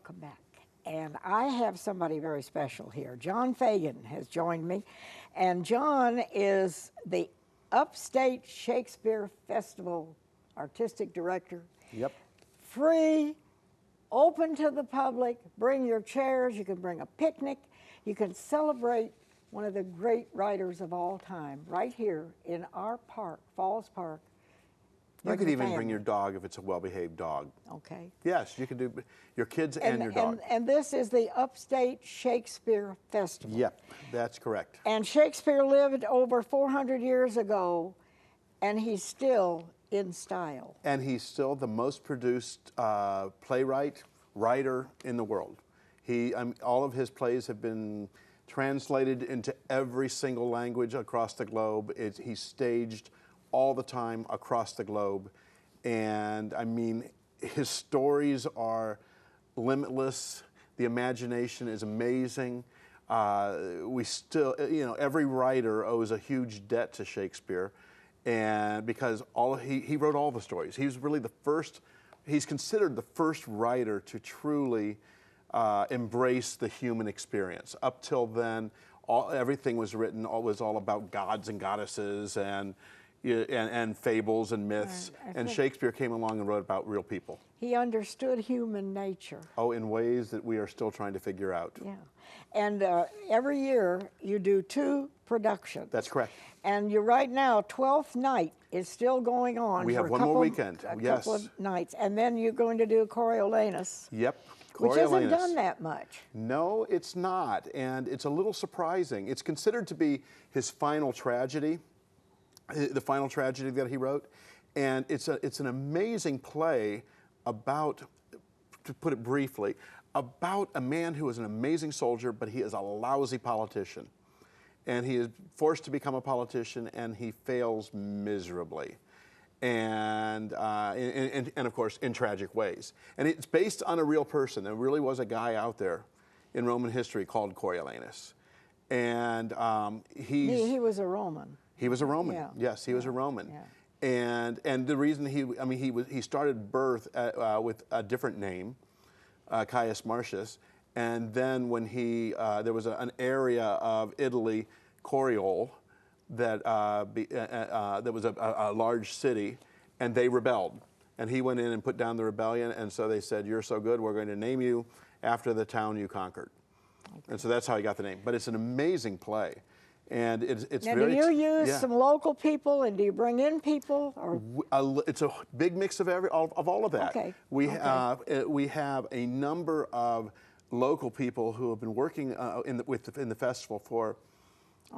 welcome back. And I have somebody very special here. John Fagan has joined me, and John is the Upstate Shakespeare Festival Artistic Director. Yep. Free, open to the public, bring your chairs, you can bring a picnic, you can celebrate one of the great writers of all time right here in our park, Falls Park. You could even bring your dog if it's a well-behaved dog. Okay. Yes, you can do your kids and your dog. And this is the Upstate Shakespeare Festival. Yep, that's correct. And Shakespeare lived over 400 years ago, and he's still in style. And he's still the most produced playwright, writer in the world. All of his plays have been translated into every single language across the globe. He's staged all the time across the globe. And I mean, his stories are limitless. The imagination is amazing. We still, every writer owes a huge debt to Shakespeare. And because he wrote all the stories. He was really the first, he's considered the first writer to truly embrace the human experience. Up till then, everything was written, was all about gods and goddesses and fables and myths. And Shakespeare came along and wrote about real people. He understood human nature. Oh, in ways that we are still trying to figure out. Yeah. And every year you do 2 productions. That's correct. And you're right now, 12th night is still going on. We have one more weekend, yes. Couple of nights. And then you're going to do Coriolanus. Yep. Which isn't done that much. No, it's not. And it's a little surprising. It's considered to be his final tragedy, the final tragedy that he wrote. And it's an amazing play about, to put it briefly, about a man who is an amazing soldier, but he is a lousy politician. And he is forced to become a politician, and he fails miserably. And of course, in tragic ways. And it's based on a real person. There really was a guy out there in Roman history called Coriolanus. And he was a Roman. He was a Roman. Yeah. Yes, he was a Roman. Yeah. And the reason he started birth with a different name, Caius Marcius, and then when there was an area of Italy, Coriol, that was a large city, and they rebelled. And he went in and put down the rebellion, and so they said, "You're so good, we're going to name you after the town you conquered." Okay. And so that's how he got the name. But it's an amazing play. And it's now, very... do you use some local people, and do you bring in people? Or? It's a big mix of all of that. Okay. We have a number of local people who have been working in the festival for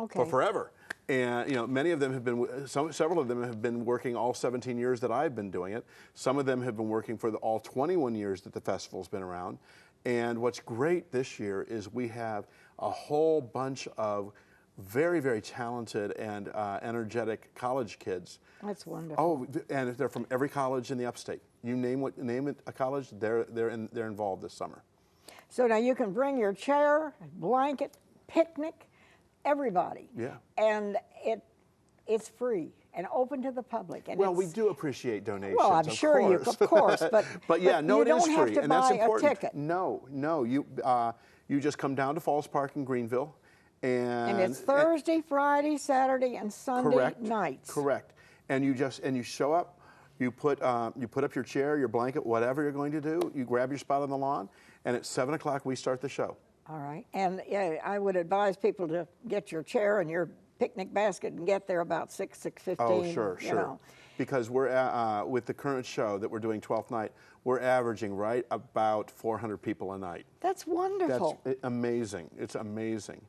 forever. And many of them have been, several of them have been working all 17 years that I've been doing it. Some of them have been working for all 21 years that the festival's been around. And what's great this year is we have a whole bunch of very, very talented and energetic college kids. That's wonderful. Oh, and they're from every college in the Upstate. You name it a college, they're involved this summer. So now you can bring your chair, blanket, picnic, everybody. Yeah. And it's free and open to the public. And well, we do appreciate donations. Well, I'm sure you, of course, but yeah, no, it is free, and that's important. You don't have to buy a ticket. No, you just come down to Falls Park in Greenville, and it's Thursday, Friday, Saturday, and Sunday nights. Correct. And you show up. You put up your chair, your blanket, whatever you're going to do. You grab your spot on the lawn, and at 7 o'clock we start the show. All right. And I would advise people to get your chair and your picnic basket and get there about 6:15. Oh, sure. Because we're with the current show that we're doing 12th night, we're averaging right about 400 people a night. That's wonderful. That's amazing. It's amazing.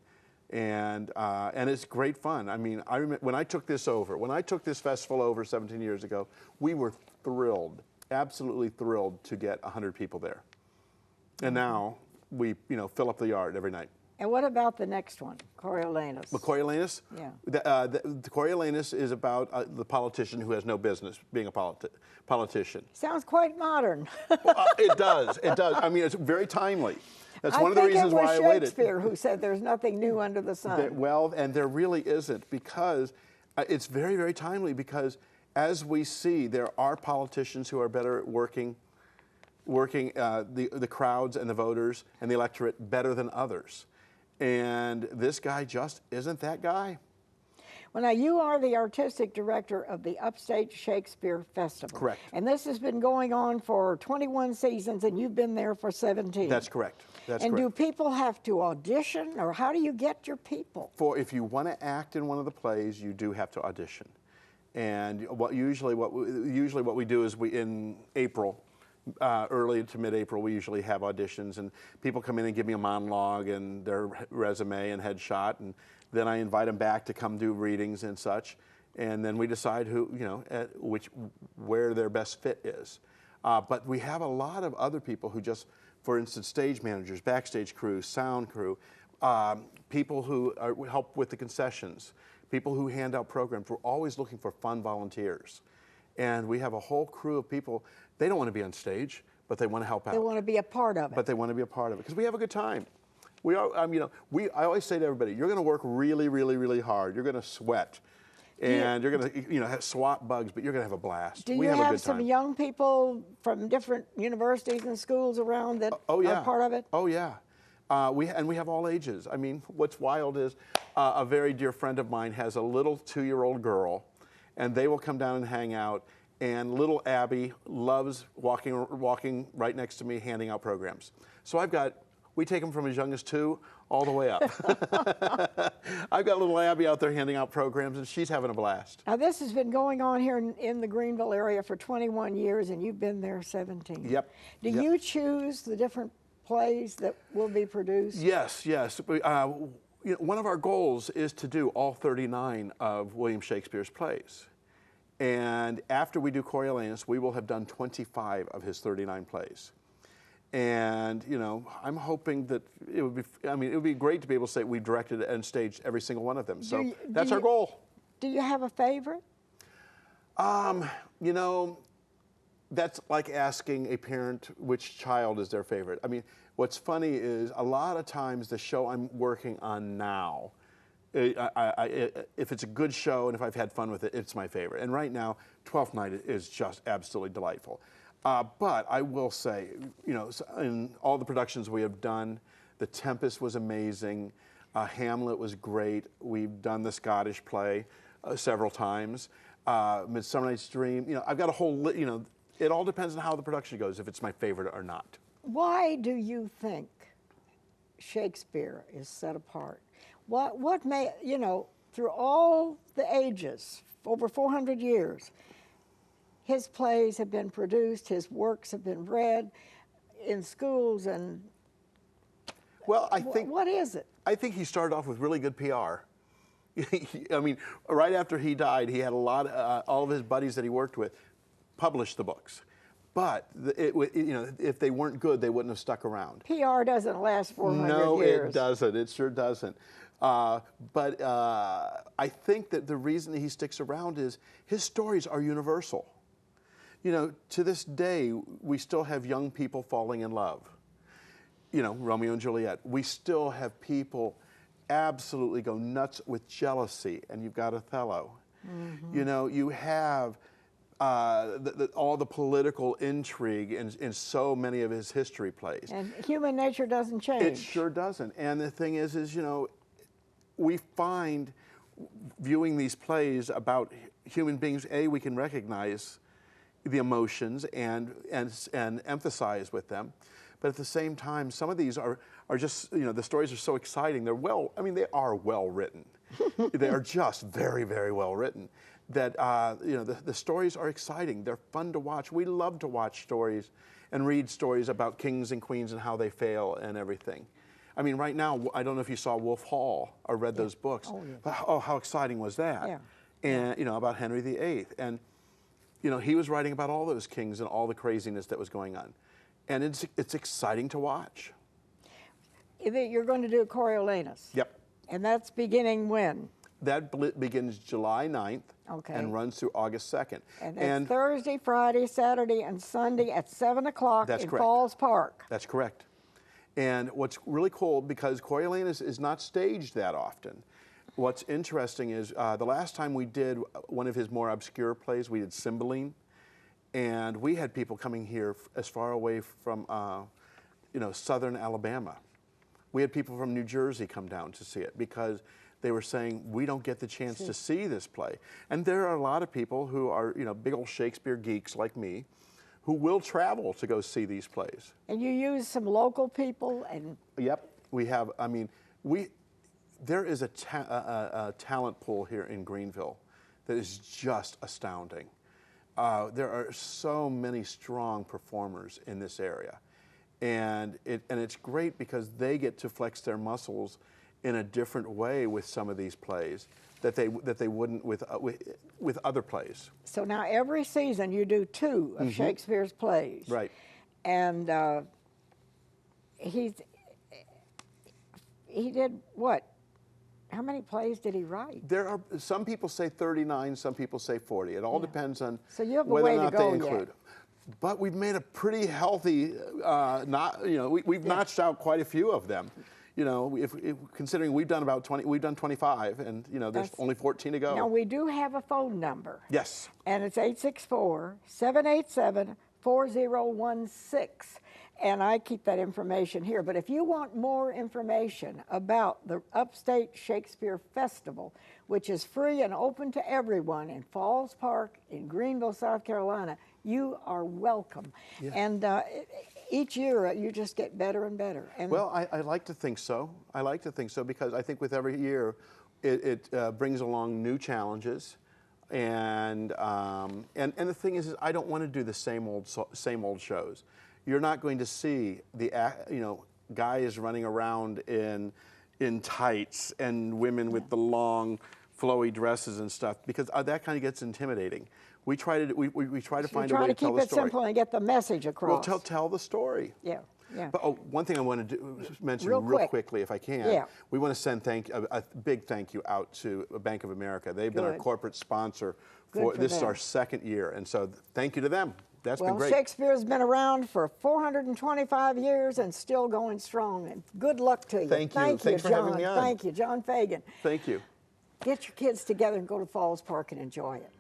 And it's great fun. I mean, I remember when I took this festival over 17 years ago, we were thrilled, absolutely thrilled to get 100 people there. And now we, fill up the yard every night. And what about the next one, Coriolanus? The Coriolanus? Yeah. The Coriolanus is about the politician who has no business being a politician. Sounds quite modern. It does. I mean, it's very timely. That's one of the reasons why I waited. I think it was Shakespeare who said there's nothing new under the sun. Well, and there really isn't, because it's very, very timely, because as we see, there are politicians who are better at working working the crowds and the voters and the electorate better than others. And this guy just isn't that guy. Well, now you are the artistic director of the Upstate Shakespeare Festival. Correct. And this has been going on for 21 seasons, and you've been there for 17. That's correct. That's and correct. do people have to audition, or how do you get your people? If you want to act in one of the plays, you do have to audition. And usually what we do is in April, early to mid-April, we usually have auditions, and people come in and give me a monologue and their resume and headshot, and then I invite them back to come do readings and such, and then we decide where their best fit is. But we have a lot of other people who just, for instance, stage managers, backstage crew, sound crew, people who help with the concessions, people who hand out programs. We're always looking for fun volunteers. And we have a whole crew of people. They don't want to be on stage, but they want to help out. They want to be a part of it. But they want to be a part of it because we have a good time. I always say to everybody, you're going to work really, really, really hard. You're going to sweat, and you're going to swat bugs, but you're going to have a blast. Do you have some young people from different universities and schools around that are part of it? Oh yeah. We have all ages. I mean, what's wild is a very dear friend of mine has a little 2-year-old girl, and they will come down and hang out. And little Abby loves walking right next to me, handing out programs. So we take them from as young as 2 all the way up. I've got little Abby out there handing out programs, and she's having a blast. Now, this has been going on here in the Greenville area for 21 years, and you've been there 17. Yep. Do you choose the different plays that will be produced? Yes. One of our goals is to do all 39 of William Shakespeare's plays. And after we do Coriolanus, we will have done 25 of his 39 plays. And, I'm hoping that it would be great to be able to say we directed and staged every single one of them. So that's our goal. Do you have a favorite? That's like asking a parent which child is their favorite. I mean, what's funny is a lot of times the show I'm working on now, if it's a good show and if I've had fun with it, it's my favorite. And right now, Twelfth Night is just absolutely delightful. But I will say, in all the productions we have done, The Tempest was amazing, Hamlet was great. We've done the Scottish play several times. Midsummer Night's Dream. I've got a whole, it all depends on how the production goes, if it's my favorite or not. Why do you think Shakespeare is set apart? What may, through all the ages, over 400 years, his plays have been produced, his works have been read in schools, and well, I think what is it? I think he started off with really good PR. I mean, right after he died, he had all of his buddies that he worked with published the books. But if they weren't good, they wouldn't have stuck around. PR doesn't last 400 years. No, it doesn't. It sure doesn't. But I think that the reason that he sticks around is his stories are universal. To this day, we still have young people falling in love. Romeo and Juliet. We still have people absolutely go nuts with jealousy, and you've got Othello. Mm-hmm. You have all the political intrigue in so many of his history plays. And human nature doesn't change. It sure doesn't. And the thing is we find viewing these plays about human beings, we can recognize the emotions and emphasize with them. But at the same time, some of these are just, the stories are so exciting. They are well written. They are just very, very well written. That, the stories are exciting. They're fun to watch. We love to watch stories and read stories about kings and queens and how they fail and everything. I mean, right now, I don't know if you saw Wolf Hall or read those books. Oh, yeah. But, how exciting was that? Yeah. And, about Henry VIII. And, he was writing about all those kings and all the craziness that was going on. And it's exciting to watch. You're going to do Coriolanus. Yep. And that's beginning when? That begins July 9th and runs through August 2nd. And that's Thursday, Friday, Saturday, and Sunday at 7 o'clock in Falls Park. That's correct. And what's really cool, because Coriolanus is not staged that often, what's interesting is the last time we did one of his more obscure plays, we did Cymbeline. And we had people coming here as far away from, southern Alabama. We had people from New Jersey come down to see it because they were saying, we don't get the chance to see this play. And there are a lot of people who are, big old Shakespeare geeks like me, who will travel to go see these plays. And you use some local people and... Yep, we have, there is a talent pool here in Greenville that is just astounding. There are so many strong performers in this area. And it's great because they get to flex their muscles in a different way with some of these plays that they wouldn't with other plays. So now every season you do 2 of Shakespeare's plays. Right. And he did what? How many plays did he write? There are some people say 39, some people say 40. It all depends on so you have a whether way or not to go they include. Yet. But we've made a pretty healthy, we've notched out quite a few of them. If considering we've done about 20, we've done 25, and there's only 14 to go. Now we do have a phone number. Yes. And it's 864-787-4016. And I keep that information here. But if you want more information about the Upstate Shakespeare Festival, which is free and open to everyone in Falls Park in Greenville, South Carolina, you are welcome. Yeah. And each year you just get better and better. And well, I like to think so. I like to think so because I think with every year it brings along new challenges. And the thing is I don't want to do the same old shows. You're not going to see the guys running around in tights and women with the long flowy dresses and stuff because that kind of gets intimidating. We try to find a way to tell the story. Try to keep it simple and get the message across. Well, tell the story. Yeah. Yeah. But one thing I want to mention real quickly, if I can. Yeah. We want to send a big thank you out to Bank of America. They've been our corporate sponsor for this is our second year, and so thank you to them. That's been great. Shakespeare's been around for 425 years and still going strong. And good luck to you. Thank you. Thanks for having me on. Thank you, John Fagan. Thank you. Get your kids together and go to Falls Park and enjoy it.